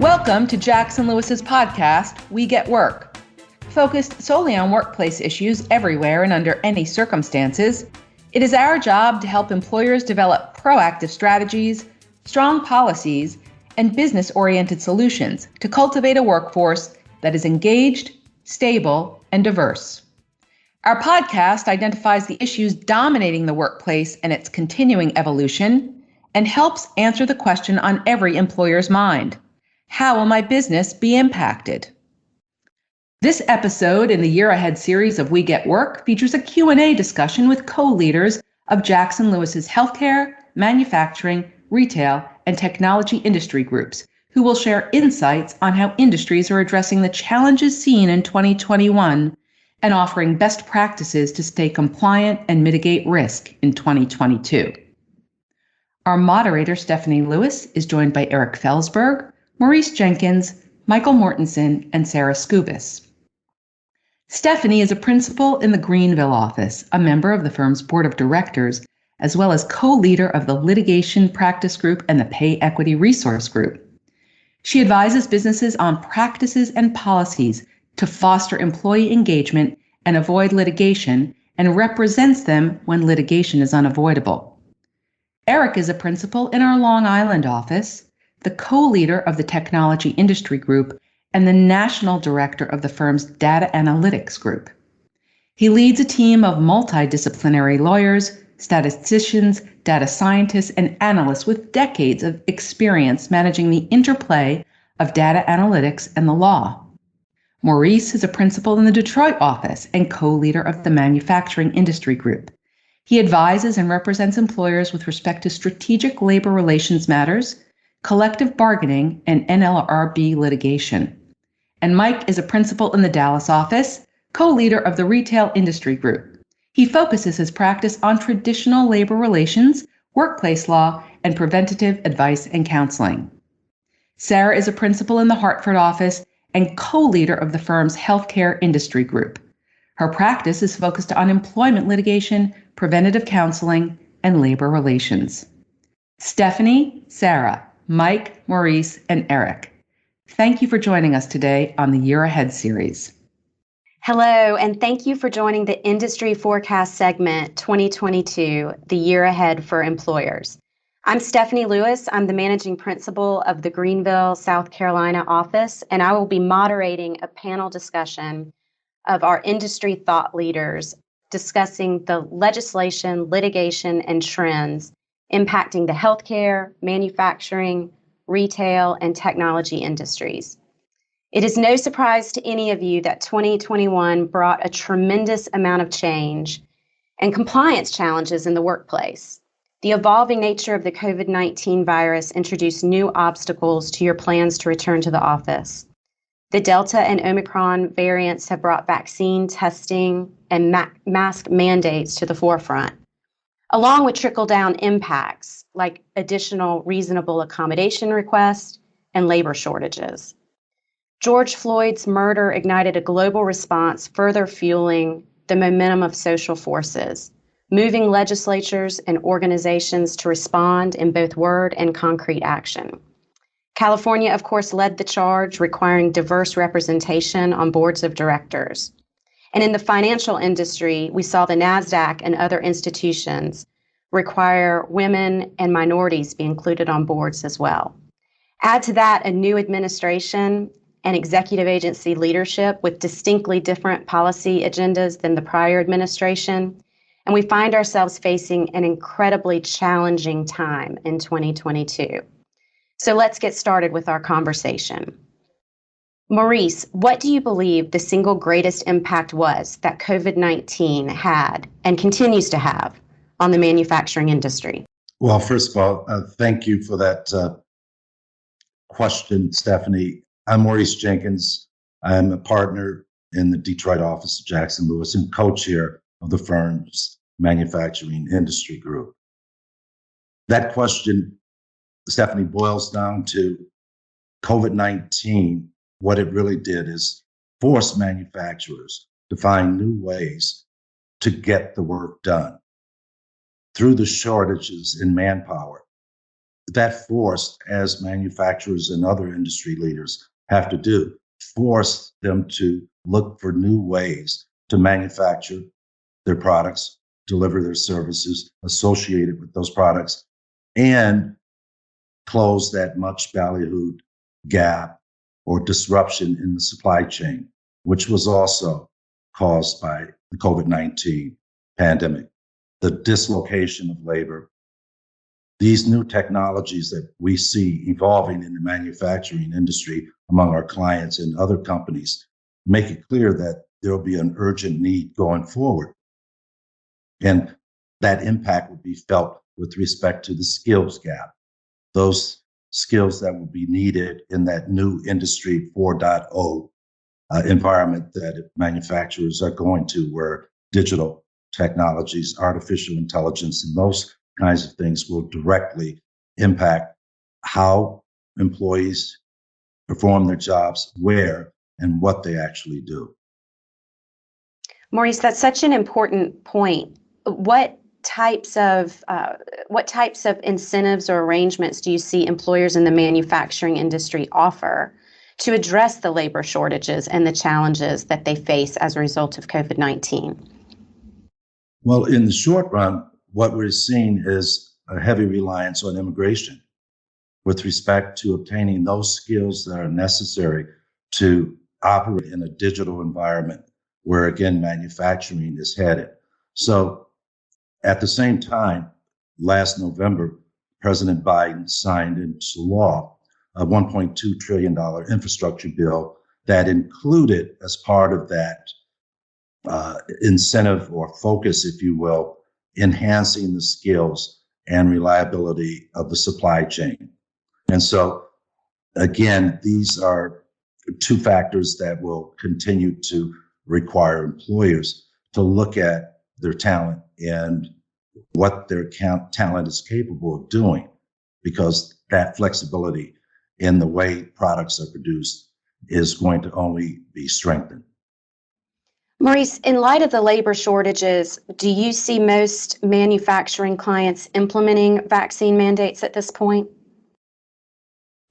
Welcome to Jackson Lewis's podcast, We Get Work. Focused solely on workplace issues everywhere and under any circumstances, it is our job to help employers develop proactive strategies, strong policies, and business-oriented solutions to cultivate a workforce that is engaged, stable, and diverse. Our podcast identifies the issues dominating the workplace and its continuing evolution, and helps answer the question on every employer's mind: how will my business be impacted? This episode in the Year Ahead series of We Get Work features a Q&A discussion with co-leaders of Jackson Lewis's healthcare, manufacturing, retail, and technology industry groups, who will share insights on how industries are addressing the challenges seen in 2021 and offering best practices to stay compliant and mitigate risk in 2022. Our moderator, Stephanie Lewis, is joined by Eric Felsberg, Maurice Jenkins, Michael Mortensen, and Sarah Skubis. Stephanie is a principal in the Greenville office, a member of the firm's board of directors, as well as co-leader of the Litigation Practice Group and the Pay Equity Resource Group. She advises businesses on practices and policies to foster employee engagement and avoid litigation, and represents them when litigation is unavoidable. Eric is a principal in our Long Island office, the co-leader of the Technology Industry Group, and the national director of the firm's Data Analytics Group. He leads a team of multidisciplinary lawyers, statisticians, data scientists, and analysts with decades of experience managing the interplay of data analytics and the law. Maurice is a principal in the Detroit office and co-leader of the Manufacturing Industry Group. He advises and represents employers with respect to strategic labor relations matters, collective bargaining, and NLRB litigation. And Mike is a principal in the Dallas office, co-leader of the Retail Industry Group. He focuses his practice on traditional labor relations, workplace law, and preventative advice and counseling. Sarah is a principal in the Hartford office and co-leader of the firm's Healthcare Industry Group. Her practice is focused on employment litigation, preventative counseling, and labor relations. Stephanie, Sarah, Mike, Maurice, and Eric, thank you for joining us today on the Year Ahead series. Hello, and thank you for joining the Industry Forecast segment 2022, the Year Ahead for Employers. I'm Stephanie Lewis. I'm the managing principal of the Greenville, South Carolina office, and I will be moderating a panel discussion of our industry thought leaders discussing the legislation, litigation, and trends impacting the healthcare, manufacturing, retail, and technology industries. It is no surprise to any of you that 2021 brought a tremendous amount of change and compliance challenges in the workplace. The evolving nature of the COVID-19 virus introduced new obstacles to your plans to return to the office. The Delta and Omicron variants have brought vaccine testing and mask mandates to the forefront, along with trickle-down impacts like additional reasonable accommodation requests and labor shortages. George Floyd's murder ignited a global response, further fueling the momentum of social forces, moving legislatures and organizations to respond in both word and concrete action. California, of course, led the charge, requiring diverse representation on boards of directors. And in the financial industry, we saw the NASDAQ and other institutions require women and minorities be included on boards as well. Add to that a new administration and executive agency leadership with distinctly different policy agendas than the prior administration, and we find ourselves facing an incredibly challenging time in 2022. So let's get started with our conversation. Maurice, what do you believe the single greatest impact was that COVID-19 had and continues to have on the manufacturing industry? Well, first of all, thank you for that question, Stephanie. I'm Maurice Jenkins. I'm a partner in the Detroit office of Jackson Lewis and co-chair of the firm's Manufacturing Industry Group. That question, Stephanie, boils down to COVID-19. What it really did is force manufacturers to find new ways to get the work done. Through the shortages in manpower, that forced, as manufacturers and other industry leaders have to do, forced them to look for new ways to manufacture their products, deliver their services associated with those products, and close that much ballyhooed gap or disruption in the supply chain, which was also caused by the COVID-19 pandemic, the dislocation of labor. These new technologies that we see evolving in the manufacturing industry among our clients and other companies make it clear that there will be an urgent need going forward. And that impact will be felt with respect to the skills gap, those skills that will be needed in that new Industry 4.0 environment that manufacturers are going to, where digital technologies, artificial intelligence, and those kinds of things will directly impact how employees perform their jobs, where, and what they actually do. Maurice, that's such an important point. What types of incentives or arrangements do you see employers in the manufacturing industry offer to address the labor shortages and the challenges that they face as a result of COVID-19? Well, in the short run, what we're seeing is a heavy reliance on immigration with respect to obtaining those skills that are necessary to operate in a digital environment where, again, manufacturing is headed. So at the same time, last November, President Biden signed into law a $1.2 trillion infrastructure bill that included, as part of that incentive or focus, if you will, enhancing the skills and reliability of the supply chain. And so, again, these are two factors that will continue to require employers to look at their talent and what their talent is capable of doing, because that flexibility in the way products are produced is going to only be strengthened. Maurice, in light of the labor shortages, do you see most manufacturing clients implementing vaccine mandates at this point?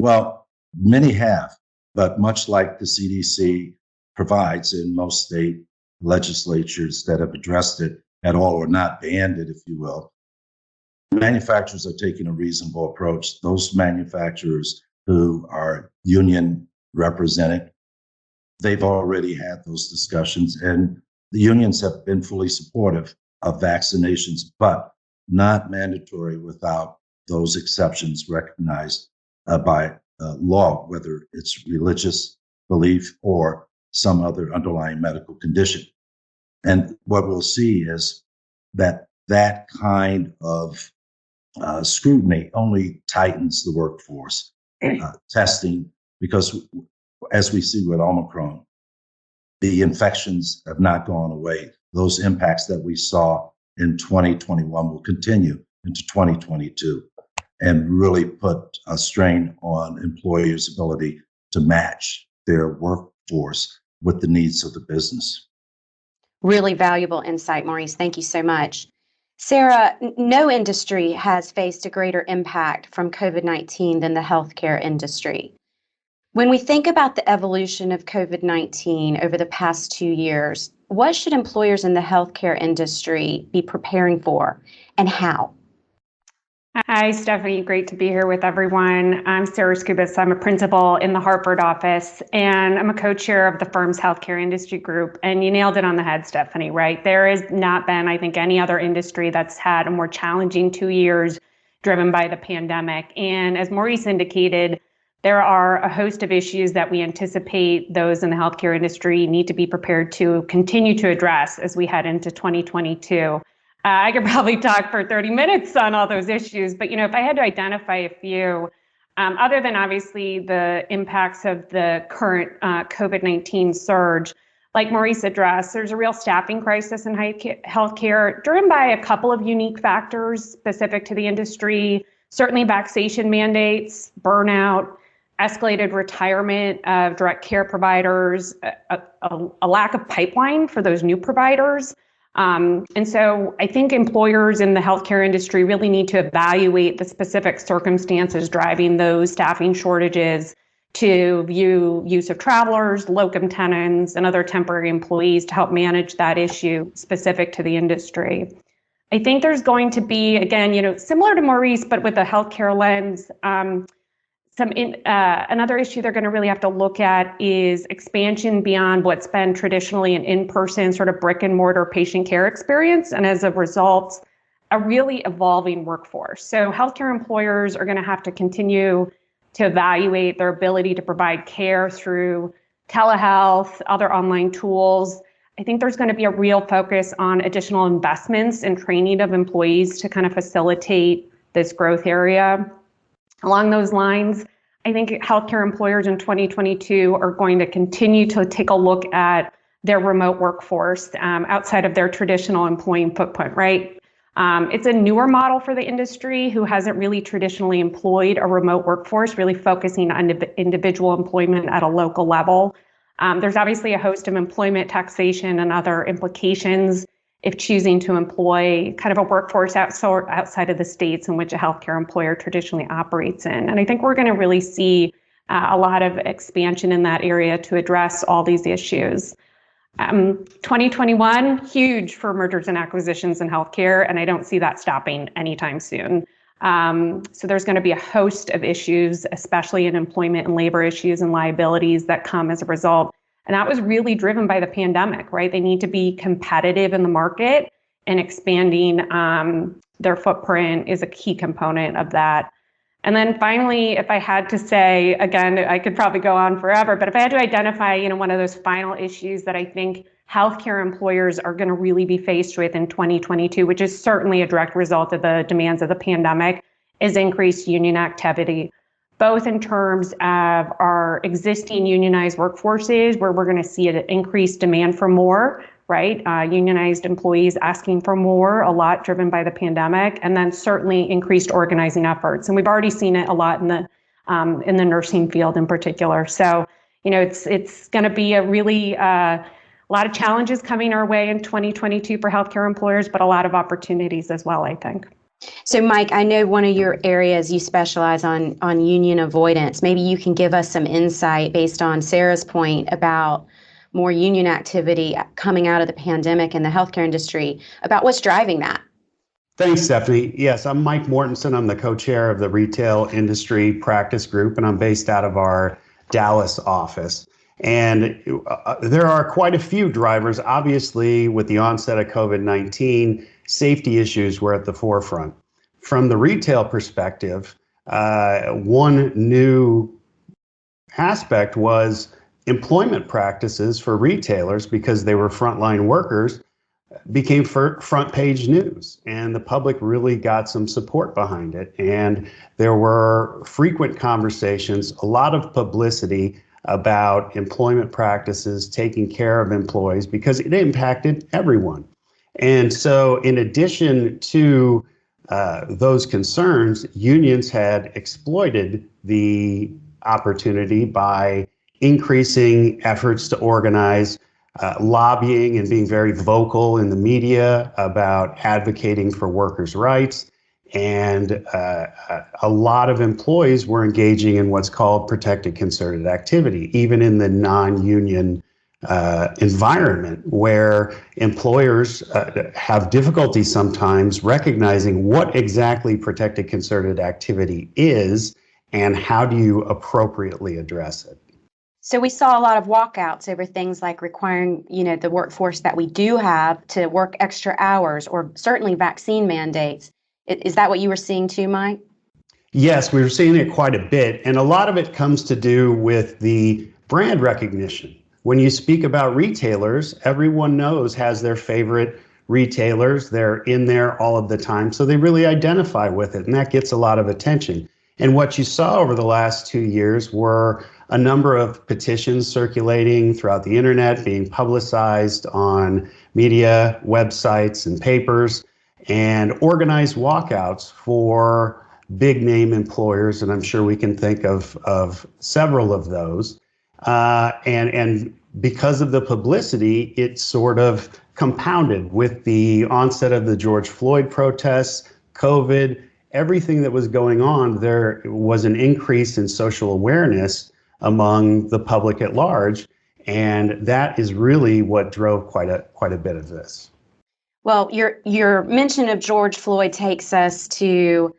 Well, many have, but much like the CDC provides in most state legislatures that have addressed it at all or not banned it, if you will, manufacturers are taking a reasonable approach. Those manufacturers who are union represented, they've already had those discussions, and the unions have been fully supportive of vaccinations, but not mandatory without those exceptions recognized by law, whether it's religious belief or some other underlying medical condition. And what we'll see is that that kind of scrutiny only tightens the workforce. Testing, because as we see with Omicron, the infections have not gone away. Those impacts that we saw in 2021 will continue into 2022 and really put a strain on employers' ability to match their workforce with the needs of the business. Really valuable insight, Maurice. Thank you so much. Sarah, no industry has faced a greater impact from COVID-19 than the healthcare industry. When we think about the evolution of COVID-19 over the past 2 years, what should employers in the healthcare industry be preparing for, and how? Hi, Stephanie. Great to be here with everyone. I'm Sarah Skubis. I'm a principal in the Hartford office, and I'm a co-chair of the firm's healthcare industry group. And you nailed it on the head, Stephanie, right? There has not been, I think, any other industry that's had a more challenging 2 years driven by the pandemic. And as Maurice indicated, there are a host of issues that we anticipate those in the healthcare industry need to be prepared to continue to address as we head into 2022. I could probably talk for 30 minutes on all those issues, but if I had to identify a few, other than obviously the impacts of the current COVID-19 surge, like Maurice addressed, there's a real staffing crisis in healthcare driven by a couple of unique factors specific to the industry, certainly vaccination mandates, burnout, escalated retirement of direct care providers, a lack of pipeline for those new providers, And so I think employers in the healthcare industry really need to evaluate the specific circumstances driving those staffing shortages, to view use of travelers, locum tenens, and other temporary employees to help manage that issue specific to the industry. I think there's going to be, again, similar to Maurice, but with a healthcare lens, another issue they're going to really have to look at is expansion beyond what's been traditionally an in-person sort of brick and mortar patient care experience. And as a result, a really evolving workforce. So healthcare employers are going to have to continue to evaluate their ability to provide care through telehealth, other online tools. I think there's going to be a real focus on additional investments and training of employees to kind of facilitate this growth area. Along those lines, I think healthcare employers in 2022 are going to continue to take a look at their remote workforce outside of their traditional employee footprint, right? It's a newer model for the industry who hasn't really traditionally employed a remote workforce, really focusing on individual employment at a local level. There's obviously a host of employment taxation and other implications if choosing to employ kind of a workforce outside of the states in which a healthcare employer traditionally operates in. And I think we're going to really see a lot of expansion in that area to address all these issues. 2021, huge for mergers and acquisitions in healthcare, and I don't see that stopping anytime soon. So there's going to be a host of issues, especially in employment and labor issues and liabilities that come as a result. And that was really driven by the pandemic, right? They need to be competitive in the market, and expanding their footprint is a key component of that. And then finally, if I had to say, again, I could probably go on forever, but if I had to identify, one of those final issues that I think healthcare employers are going to really be faced with in 2022, which is certainly a direct result of the demands of the pandemic, is increased union activity, both in terms of our existing unionized workforces, where we're going to see an increased demand for more, right? Unionized employees asking for more, a lot driven by the pandemic, and then certainly increased organizing efforts. And we've already seen it a lot in the nursing field in particular. So, it's going to be a really a lot of challenges coming our way in 2022 for healthcare employers, but a lot of opportunities as well, I think. So, Mike, I know one of your areas you specialize on union avoidance. Maybe you can give us some insight based on Sarah's point about more union activity coming out of the pandemic in the healthcare industry, about what's driving that. Thanks, Stephanie. Yes, I'm Mike Mortensen. I'm the co-chair of the Retail Industry Practice Group, and I'm based out of our Dallas office. And there are quite a few drivers. Obviously, with the onset of COVID-19, safety issues were at the forefront. From the retail perspective, one new aspect was employment practices for retailers, because they were frontline workers, became front page news, and the public really got some support behind it. And there were frequent conversations, a lot of publicity about employment practices, taking care of employees, because it impacted everyone. And so in addition to those concerns, unions had exploited the opportunity by increasing efforts to organize, lobbying, and being very vocal in the media about advocating for workers' rights. And a lot of employees were engaging in what's called protected concerted activity, even in the non-union environment, where employers have difficulty sometimes recognizing what exactly protected concerted activity is and how do you appropriately address it. So we saw a lot of walkouts over things like requiring, the workforce that we do have to work extra hours, or certainly vaccine mandates. Is that what you were seeing too, Mike? Yes, we were seeing it quite a bit. And a lot of it comes to do with the brand recognition. When you speak about retailers, everyone has their favorite retailers. They're in there all of the time, so they really identify with it, and that gets a lot of attention. And what you saw over the last 2 years were a number of petitions circulating throughout the internet, being publicized on media, websites, and papers, and organized walkouts for big name employers. And I'm sure we can think of several of those. And because of the publicity, it sort of compounded with the onset of the George Floyd protests, COVID, everything that was going on. There was an increase in social awareness among the public at large, and that is really what drove quite a bit of this. Well, your mention of George Floyd takes us to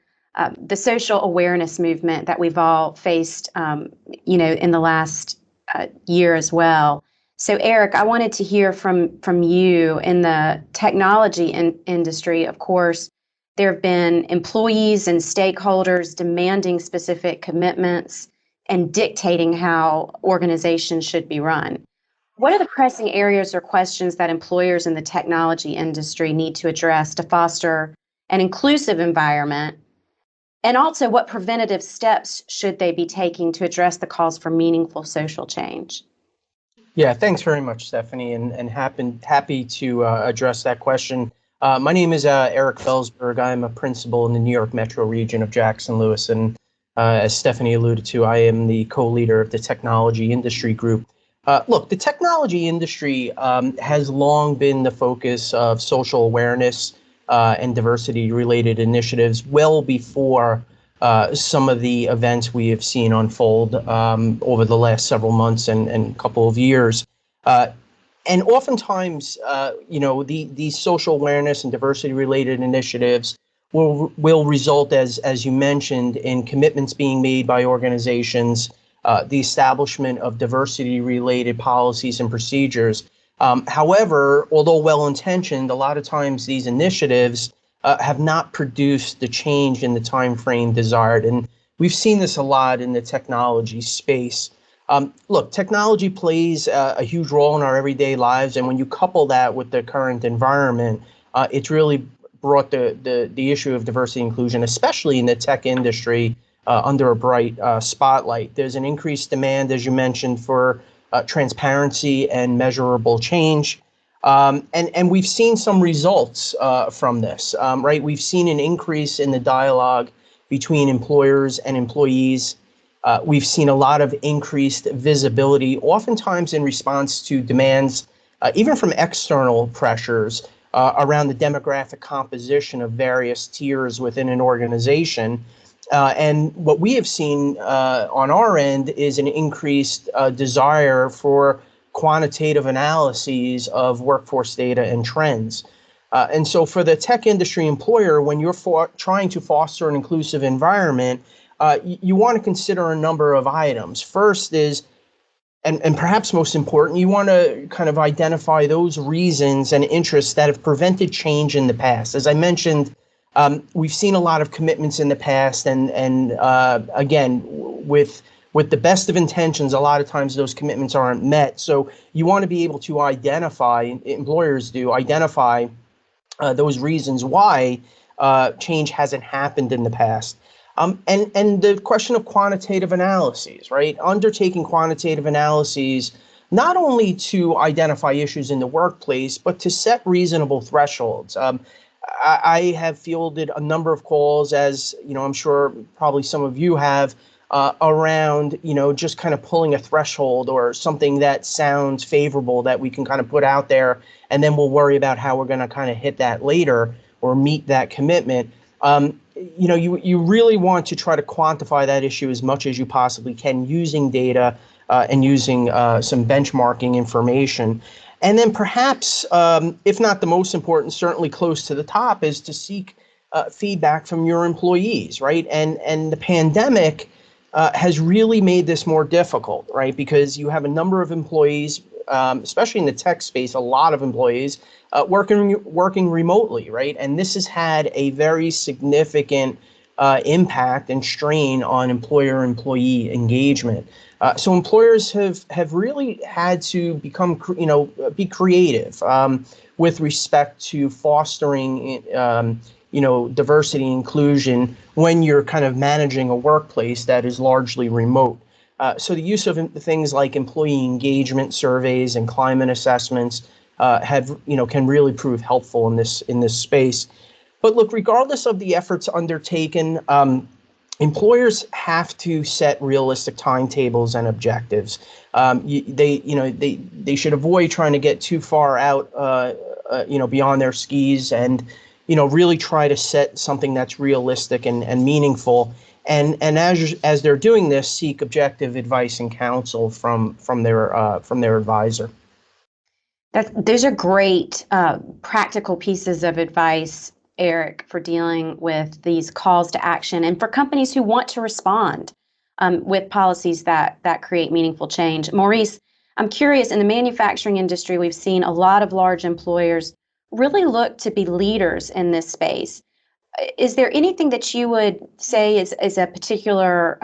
the social awareness movement that we've all faced, in the last year as well. So, Eric, I wanted to hear from you. In the technology industry. Of course, there have been employees and stakeholders demanding specific commitments and dictating how organizations should be run. What are the pressing areas or questions that employers in the technology industry need to address to foster an inclusive environment? And also, what preventative steps should they be taking to address the calls for meaningful social change? Yeah, thanks very much, Stephanie, and happy to address that question. My name is Eric Felsberg. I'm a principal in the New York Metro region of Jackson Lewis, and as Stephanie alluded to, I am the co-leader of the technology industry group. Look, the technology industry has long been the focus of social awareness and diversity-related initiatives well before some of the events we have seen unfold over the last several months and couple of years. And oftentimes, these social awareness and diversity-related initiatives will result, as you mentioned, in commitments being made by organizations, the establishment of diversity-related policies and procedures. However, although well-intentioned, a lot of times these initiatives have not produced the change in the time frame desired. And we've seen this a lot in the technology space. Look, technology plays a huge role in our everyday lives. And when you couple that with the current environment, it's really brought the issue of diversity and inclusion, especially in the tech industry, under a bright spotlight. There's an increased demand, as you mentioned, for transparency and measurable change. And we've seen some results from this, right? We've seen an increase in the dialogue between employers and employees. We've seen a lot of increased visibility, oftentimes in response to demands, even from external pressures around the demographic composition of various tiers within an organization. And what we have seen on our end is an increased desire for quantitative analyses of workforce data and trends. And so for the tech industry employer, when you're trying to foster an inclusive environment, you want to consider a number of items. First is, and perhaps most important, you want to kind of identify those reasons and interests that have prevented change in the past. As I mentioned, we've seen a lot of commitments in the past, and again, with the best of intentions, a lot of times those commitments aren't met. So you want to be able to identify, employers do, identify those reasons why change hasn't happened in the past. And the question of quantitative analyses, right? Undertaking quantitative analyses, not only to identify issues in the workplace, but to set reasonable thresholds. I have fielded a number of calls, as you know, I'm sure probably some of you have, around, just kind of pulling a threshold or something that sounds favorable that we can kind of put out there, and then we'll worry about how we're going to kind of hit that later or meet that commitment. You really want to try to quantify that issue as much as you possibly can using data and using some benchmarking information. And then perhaps, if not the most important, certainly close to the top, is to seek feedback from your employees, right? And the pandemic has really made this more difficult, right? Because you have a number of employees, especially in the tech space, a lot of employees working remotely, right? And this has had a very significant impact and strain on employer-employee engagement. So employers have really had to become, be creative with respect to fostering, diversity and inclusion when you're kind of managing a workplace that is largely remote. So the use of things like employee engagement surveys and climate assessments can really prove helpful in this space. But look, regardless of the efforts undertaken, employers have to set realistic timetables and objectives. They should avoid trying to get too far out, beyond their skis, and really try to set something that's realistic and meaningful. And as they're doing this, seek objective advice and counsel from their advisor. Those are great practical pieces of advice, Eric, for dealing with these calls to action and for companies who want to respond with policies that create meaningful change. Maurice, I'm curious, in the manufacturing industry, we've seen a lot of large employers really look to be leaders in this space. Is there anything that you would say is a particular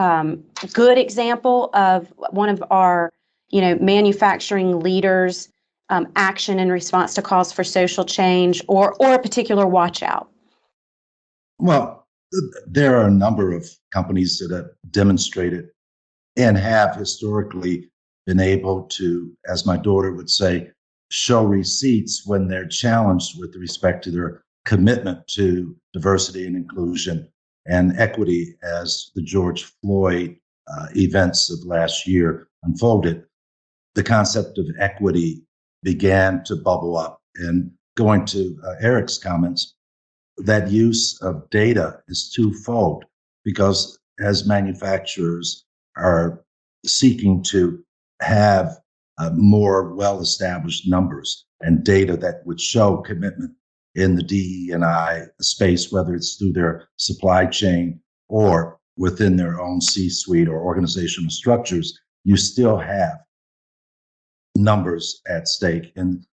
good example of one of our, manufacturing leaders' action in response to calls for social change, or a particular watch out? Well, there are a number of companies that have demonstrated and have historically been able to, as my daughter would say, show receipts when they're challenged with respect to their commitment to diversity and inclusion and equity. As the George Floyd events of last year unfolded, the concept of equity began to bubble up. And going to Eric's comments, that use of data is twofold, because as manufacturers are seeking to have more well-established numbers and data that would show commitment in the DE&I space, whether it's through their supply chain or within their own C-suite or organizational structures, you still have numbers at stake. And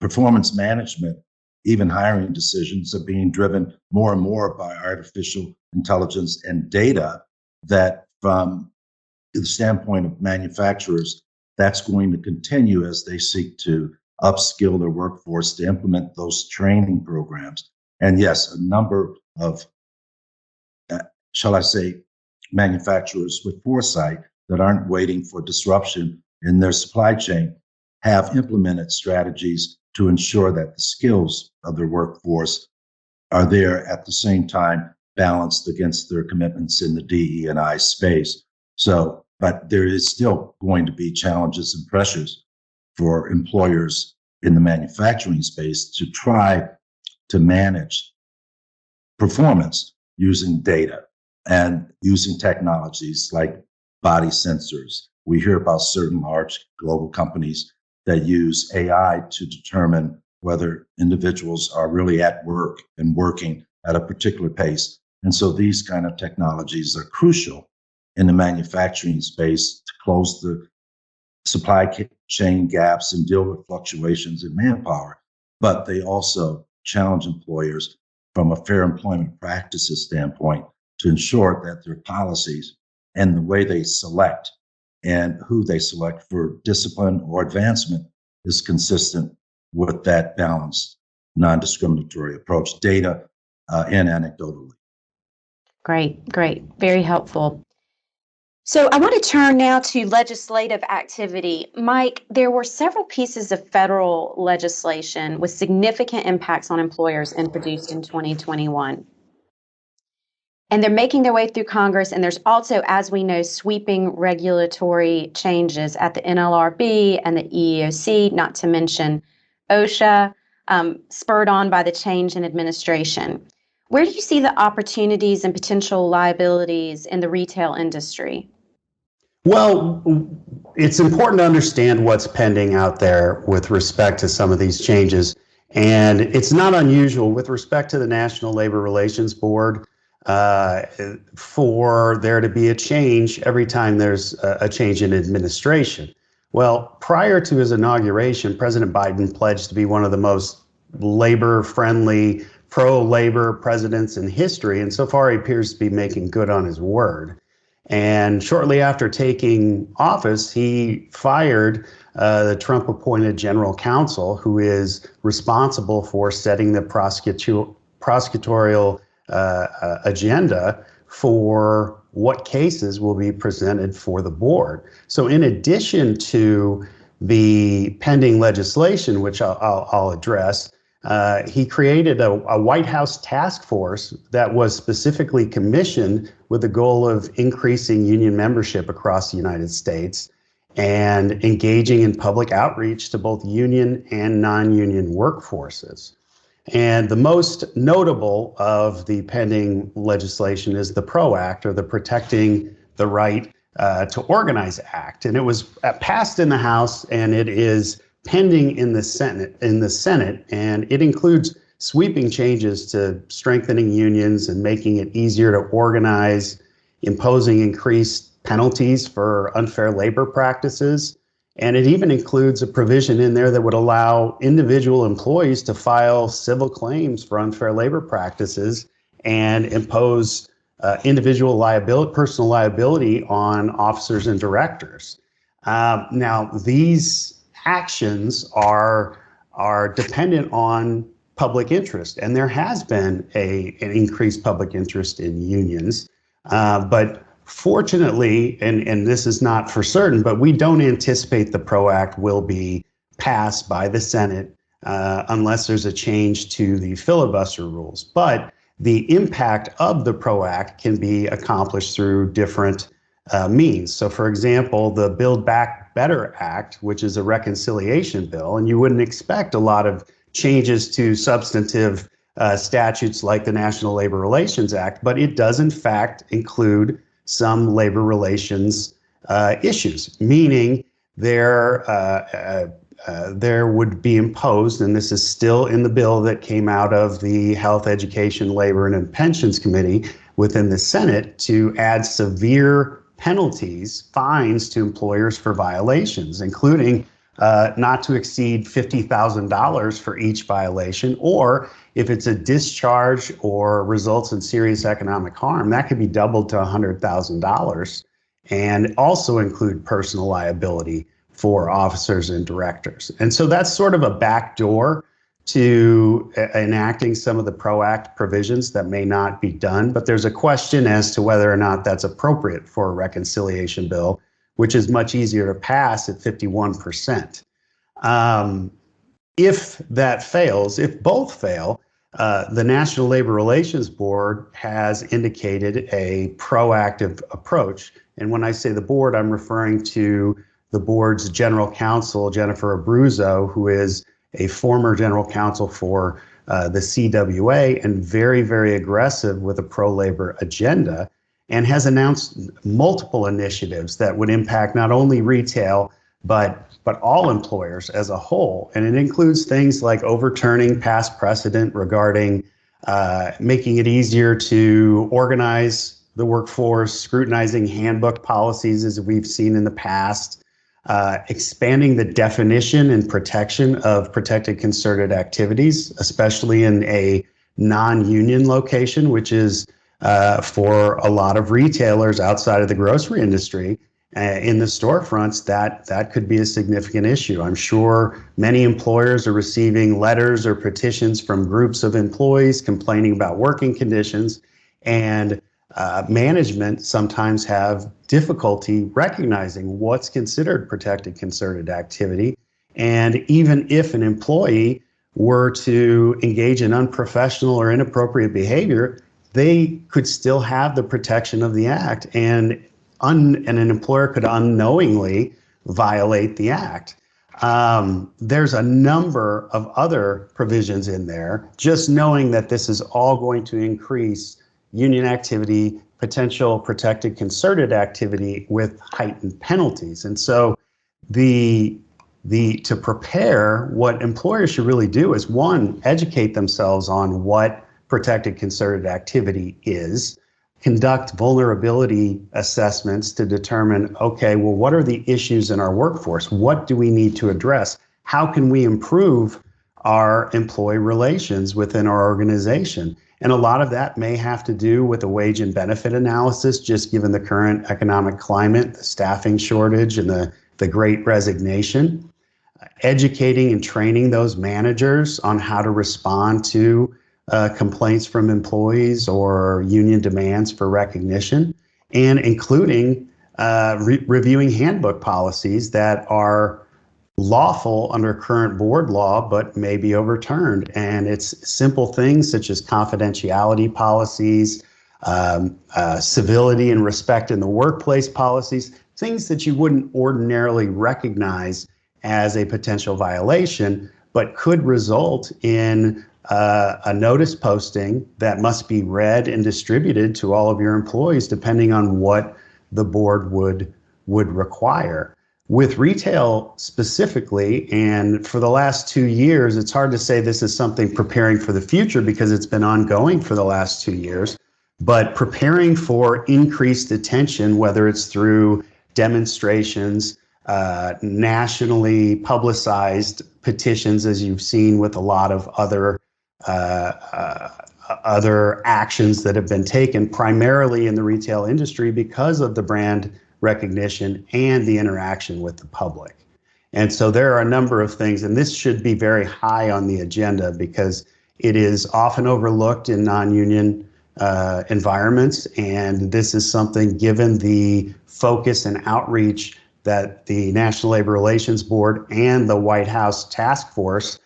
performance management, even hiring decisions, are being driven more and more by artificial intelligence and data, that from the standpoint of manufacturers, that's going to continue as they seek to upskill their workforce, to implement those training programs. And yes, a number of, shall I say, manufacturers with foresight that aren't waiting for disruption in their supply chain have implemented strategies to ensure that the skills of their workforce are there, at the same time balanced against their commitments in the DE&I space. So, but there is still going to be challenges and pressures for employers in the manufacturing space to try to manage performance using data and using technologies like body sensors. We hear about certain large global companies that use AI to determine whether individuals are really at work and working at a particular pace. And so these kind of technologies are crucial in the manufacturing space to close the supply chain gaps and deal with fluctuations in manpower. But they also challenge employers from a fair employment practices standpoint to ensure that their policies and the way they select and who they select for discipline or advancement is consistent with that balanced, non-discriminatory approach, data and anecdotally. Great. Very helpful. So I want to turn now to legislative activity. Mike, there were several pieces of federal legislation with significant impacts on employers introduced in 2021. And they're making their way through Congress. And there's also, as we know, sweeping regulatory changes at the NLRB and the EEOC, not to mention OSHA, spurred on by the change in administration. Where do you see the opportunities and potential liabilities in the retail industry? Well, it's important to understand what's pending out there with respect to some of these changes. And it's not unusual with respect to the National Labor Relations Board for there to be a change every time there's a change in administration. Well, prior to his inauguration, President Biden pledged to be one of the most labor-friendly, pro-labor presidents in history, and so far he appears to be making good on his word. And shortly after taking office, he fired the Trump-appointed general counsel, who is responsible for setting the prosecutorial agenda for what cases will be presented for the board. So in addition to the pending legislation, which I'll address, he created a White House task force that was specifically commissioned with the goal of increasing union membership across the United States and engaging in public outreach to both union and non-union workforces. And the most notable of the pending legislation is the PRO Act, or the Protecting the Right to Organize Act. And it was passed in the House, and it is pending in the Senate. And it includes sweeping changes to strengthening unions and making it easier to organize, imposing increased penalties for unfair labor practices. And it even includes a provision in there that would allow individual employees to file civil claims for unfair labor practices and impose individual liability, personal liability on officers and directors. Now, these actions are dependent on public interest, and there has been an increased public interest in unions. But fortunately, and this is not for certain, but we don't anticipate the PRO Act will be passed by the Senate unless there's a change to the filibuster rules. But the impact of the PRO Act can be accomplished through different means. So, for example, the Build Back Better Act, which is a reconciliation bill, and you wouldn't expect a lot of changes to substantive statutes like the National Labor Relations Act, but it does in fact include some labor relations issues, meaning there would be imposed, and this is still in the bill that came out of the Health, Education, Labor, and Pensions Committee within the Senate, to add severe penalties, fines to employers for violations, including not to exceed $50,000 for each violation, or if it's a discharge or results in serious economic harm, that could be doubled to $100,000, and also include personal liability for officers and directors. And so that's sort of a backdoor to enacting some of the PRO Act provisions that may not be done, but there's a question as to whether or not that's appropriate for a reconciliation bill, which is much easier to pass at 51%. If that fails, if both fail, the National Labor Relations Board has indicated a proactive approach. And when I say the board, I'm referring to the board's general counsel, Jennifer Abruzzo, who is a former general counsel for the CWA and very, very aggressive with a pro-labor agenda, and has announced multiple initiatives that would impact not only retail, but all employers as a whole. And it includes things like overturning past precedent regarding making it easier to organize the workforce, scrutinizing handbook policies as we've seen in the past, expanding the definition and protection of protected concerted activities, especially in a non-union location, which is for a lot of retailers outside of the grocery industry. In the storefronts, that could be a significant issue. I'm sure many employers are receiving letters or petitions from groups of employees complaining about working conditions, and management sometimes have difficulty recognizing what's considered protected concerted activity. And even if an employee were to engage in unprofessional or inappropriate behavior, they could still have the protection of the act, and an employer could unknowingly violate the act. There's a number of other provisions in there. Just knowing that this is all going to increase union activity, potential protected concerted activity with heightened penalties. And so to prepare, what employers should really do is, one, educate themselves on what protected concerted activity is, conduct vulnerability assessments to determine, okay, well, what are the issues in our workforce? What do we need to address? How can we improve our employee relations within our organization? And a lot of that may have to do with a wage and benefit analysis, just given the current economic climate, the staffing shortage, and the great resignation. Educating and training those managers on how to respond to complaints from employees or union demands for recognition, and including reviewing handbook policies that are lawful under current board law, but may be overturned. And it's simple things such as confidentiality policies, civility and respect in the workplace policies, things that you wouldn't ordinarily recognize as a potential violation, but could result in a notice posting that must be read and distributed to all of your employees, depending on what the board would require. With retail specifically, and for the last 2 years, it's hard to say this is something preparing for the future because it's been ongoing for the last 2 years, but preparing for increased attention, whether it's through demonstrations, nationally publicized petitions, as you've seen with a lot of other actions that have been taken primarily in the retail industry because of the brand recognition and the interaction with the public. And so there are a number of things, and this should be very high on the agenda because it is often overlooked in non-union environments. And this is something, given the focus and outreach that the National Labor Relations Board and the White House Task Force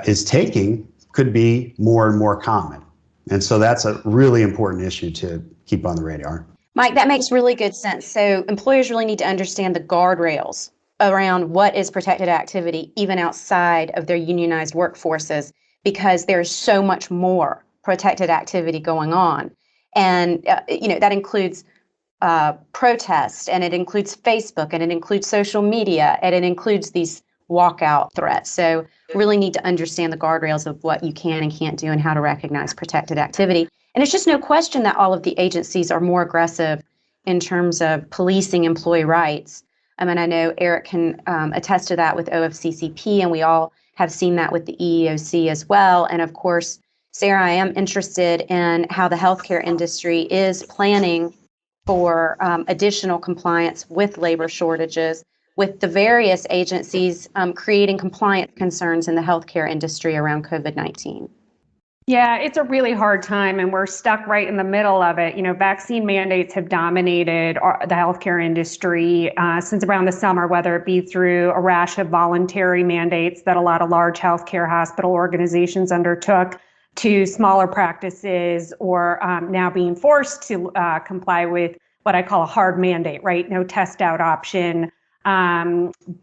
is taking, could be more and more common. And so that's a really important issue to keep on the radar. Mike, that makes really good sense. So employers really need to understand the guardrails around what is protected activity, even outside of their unionized workforces, because there's so much more protected activity going on. And, that includes protest, and it includes Facebook, and it includes social media, and it includes these walkout threats. So really need to understand the guardrails of what you can and can't do and how to recognize protected activity. And it's just no question that all of the agencies are more aggressive in terms of policing employee rights. I mean, I know Eric can attest to that with OFCCP, and we all have seen that with the EEOC as well. And of course, Sarah, I am interested in how the healthcare industry is planning for additional compliance with labor shortages, with the various agencies creating compliance concerns in the healthcare industry around COVID-19. Yeah, it's a really hard time, and we're stuck right in the middle of it. Vaccine mandates have dominated the healthcare industry since around the summer, whether it be through a rash of voluntary mandates that a lot of large healthcare hospital organizations undertook, to smaller practices, or now being forced to comply with what I call a hard mandate, right? No test out option,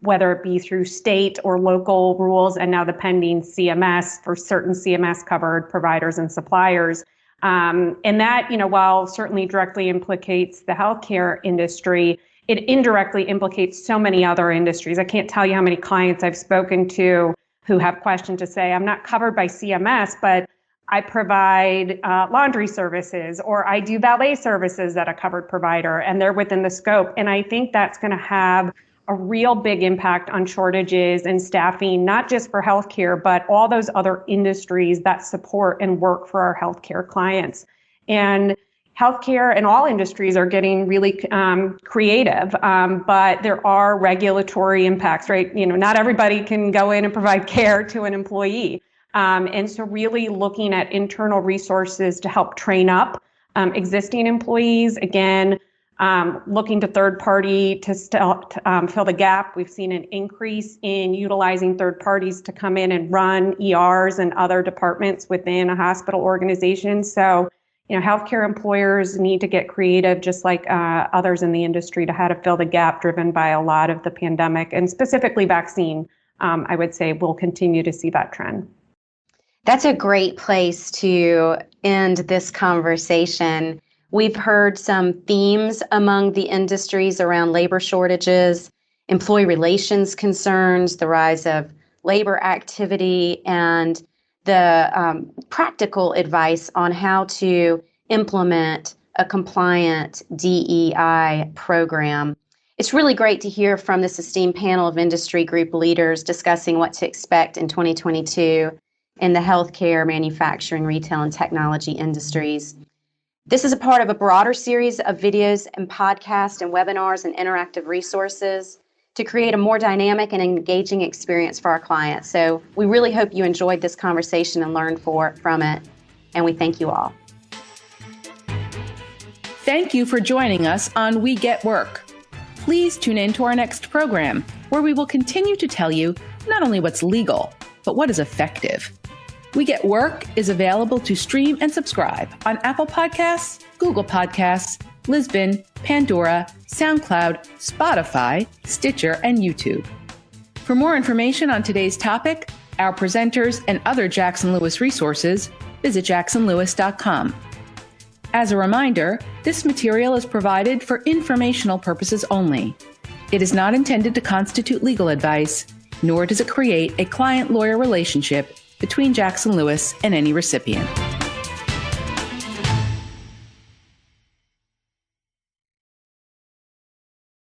whether it be through state or local rules, and now the pending CMS for certain CMS covered providers and suppliers. And that, while certainly directly implicates the healthcare industry, it indirectly implicates so many other industries. I can't tell you how many clients I've spoken to who have questioned to say, I'm not covered by CMS, but I provide laundry services, or I do valet services at a covered provider, and they're within the scope. And I think that's going to have a real big impact on shortages and staffing, not just for healthcare, but all those other industries that support and work for our healthcare clients. And healthcare and all industries are getting really creative, but there are regulatory impacts, right? Not everybody can go in and provide care to an employee. And so really looking at internal resources to help train up existing employees. Again, looking to third party to fill the gap. We've seen an increase in utilizing third parties to come in and run ERs and other departments within a hospital organization. So, healthcare employers need to get creative, just like others in the industry, to how to fill the gap driven by a lot of the pandemic, and specifically vaccine. I would say we'll continue to see that trend. That's a great place to end this conversation. We've heard some themes among the industries around labor shortages, employee relations concerns, the rise of labor activity, and the practical advice on how to implement a compliant DEI program. It's really great to hear from this esteemed panel of industry group leaders discussing what to expect in 2022 in the healthcare, manufacturing, retail, and technology industries. This is a part of a broader series of videos and podcasts and webinars and interactive resources to create a more dynamic and engaging experience for our clients. So we really hope you enjoyed this conversation and learned from it, and we thank you all. Thank you for joining us on We Get Work. Please tune in to our next program where we will continue to tell you not only what's legal, but what is effective. We Get Work is available to stream and subscribe on Apple Podcasts, Google Podcasts, Lisbon, Pandora, SoundCloud, Spotify, Stitcher, and YouTube. For more information on today's topic, our presenters, and other Jackson Lewis resources, visit jacksonlewis.com. As a reminder, this material is provided for informational purposes only. It is not intended to constitute legal advice, nor does it create a client-lawyer relationship between Jackson Lewis and any recipient.